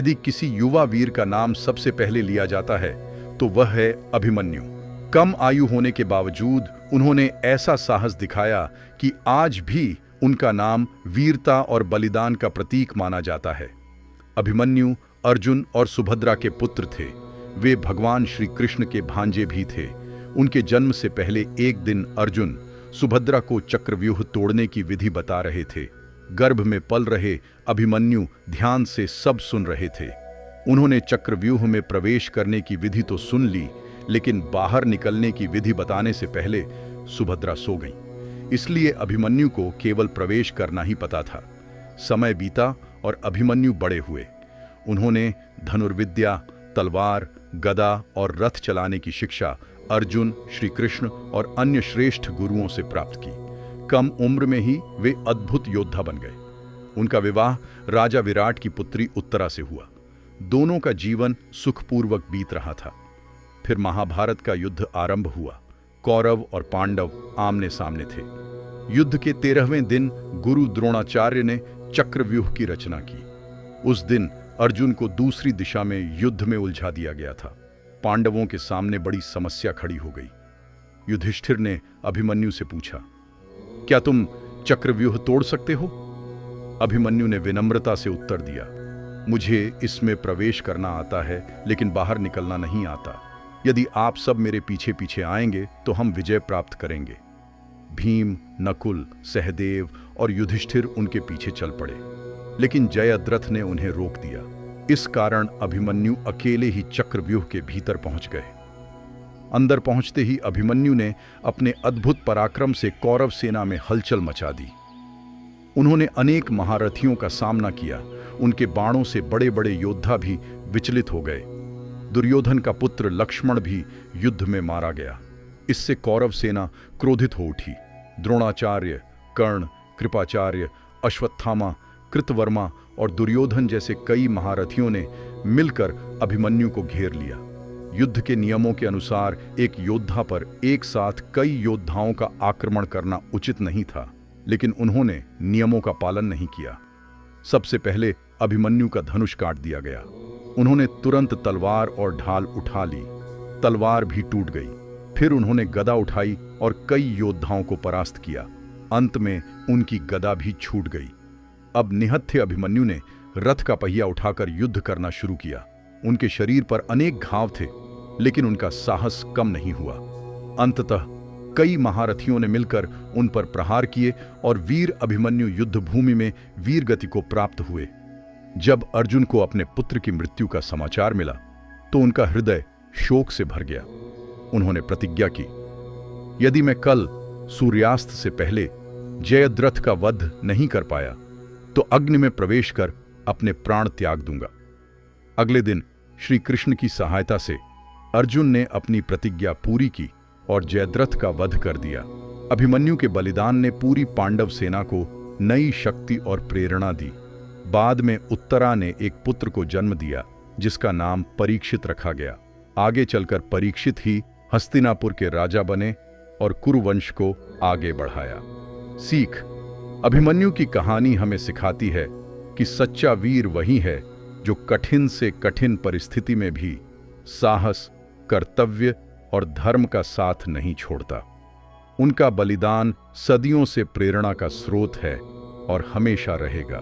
यदि किसी युवा वीर का नाम सबसे पहले लिया जाता है तो वह है अभिमन्यु। कम आयु होने के बावजूद उन्होंने ऐसा साहस दिखाया कि आज भी उनका नाम वीरता और बलिदान का प्रतीक माना जाता है। अभिमन्यु अर्जुन और सुभद्रा के पुत्र थे। वे भगवान श्री कृष्ण के भांजे भी थे। उनके जन्म से पहले एक दिन अर्जुन सुभद्रा को चक्रव्यूह तोड़ने की विधि बता रहे थे। गर्भ में पल रहे अभिमन्यु ध्यान से सब सुन रहे थे। उन्होंने चक्रव्यूह में प्रवेश करने की विधि तो सुन ली, लेकिन बाहर निकलने की विधि बताने से पहले सुभद्रा सो गईं। इसलिए अभिमन्यु को केवल प्रवेश करना ही पता था। समय बीता और अभिमन्यु बड़े हुए। उन्होंने धनुर्विद्या, तलवार, गदा और रथ चलाने की शिक्षा अर्जुन, श्री कृष्ण और अन्य श्रेष्ठ गुरुओं से प्राप्त की। कम उम्र में ही वे अद्भुत योद्धा बन गए। उनका विवाह राजा विराट की पुत्री उत्तरा से हुआ। दोनों का जीवन सुखपूर्वक बीत रहा था। फिर महाभारत का युद्ध आरंभ हुआ। कौरव और पांडव आमने सामने थे। युद्ध के 13वें दिन गुरु द्रोणाचार्य ने चक्रव्यूह की रचना की। उस दिन अर्जुन को दूसरी दिशा में युद्ध में उलझा दिया गया था। पांडवों के सामने बड़ी समस्या खड़ी हो गई। युधिष्ठिर ने अभिमन्यु से पूछा, क्या तुम चक्रव्यूह तोड़ सकते हो? अभिमन्यु ने विनम्रता से उत्तर दिया, मुझे इसमें प्रवेश करना आता है, लेकिन बाहर निकलना नहीं आता। यदि आप सब मेरे पीछे पीछे आएंगे तो हम विजय प्राप्त करेंगे। भीम, नकुल, सहदेव और युधिष्ठिर उनके पीछे चल पड़े, लेकिन जयद्रथ ने उन्हें रोक दिया। इस कारण अभिमन्यु अकेले ही चक्रव्यूह के भीतर पहुंच गए। अंदर पहुंचते ही अभिमन्यु ने अपने अद्भुत पराक्रम से कौरव सेना में हलचल मचा दी। उन्होंने अनेक महारथियों का सामना किया। उनके बाणों से बड़े बड़े योद्धा भी विचलित हो गए। दुर्योधन का पुत्र लक्ष्मण भी युद्ध में मारा गया। इससे कौरव सेना क्रोधित हो उठी। द्रोणाचार्य, कर्ण, कृपाचार्य, अश्वत्थामा, कृतवर्मा और दुर्योधन जैसे कई महारथियों ने मिलकर अभिमन्यु को घेर लिया। युद्ध के नियमों के अनुसार एक योद्धा पर एक साथ कई योद्धाओं का आक्रमण करना उचित नहीं था, लेकिन उन्होंने नियमों का पालन नहीं किया। सबसे पहले अभिमन्यु का धनुष काट दिया गया। उन्होंने तुरंत तलवार और ढाल उठा ली। तलवार भी टूट गई। फिर उन्होंने गदा उठाई और कई योद्धाओं को परास्त किया। अंत में उनकी गदा भी छूट गई। अब निहत्थे अभिमन्यु ने रथ का पहिया उठाकर युद्ध करना शुरू किया। उनके शरीर पर अनेक घाव थे, लेकिन उनका साहस कम नहीं हुआ। अंततः कई महारथियों ने मिलकर उन पर प्रहार किए और वीर अभिमन्यु युद्ध भूमि में वीर गति को प्राप्त हुए। जब अर्जुन को अपने पुत्र की मृत्यु का समाचार मिला तो उनका हृदय शोक से भर गया। उन्होंने प्रतिज्ञा की, यदि मैं कल सूर्यास्त से पहले जयद्रथ का वध नहीं कर पाया तो अग्नि में प्रवेश कर अपने प्राण त्याग दूंगा। अगले दिन श्री कृष्ण की सहायता से अर्जुन ने अपनी प्रतिज्ञा पूरी की और जयद्रथ का वध कर दिया। अभिमन्यु के बलिदान ने पूरी पांडव सेना को नई शक्ति और प्रेरणा दी। बाद में उत्तरा ने एक पुत्र को जन्म दिया जिसका नाम परीक्षित रखा गया। आगे चलकर परीक्षित ही हस्तिनापुर के राजा बने और कुरुवंश को आगे बढ़ाया। सीख: अभिमन्यु की कहानी हमें सिखाती है कि सच्चा वीर वही है जो कठिन से कठिन परिस्थिति में भी साहस, कर्तव्य और धर्म का साथ नहीं छोड़ता। उनका बलिदान सदियों से प्रेरणा का स्रोत है और हमेशा रहेगा।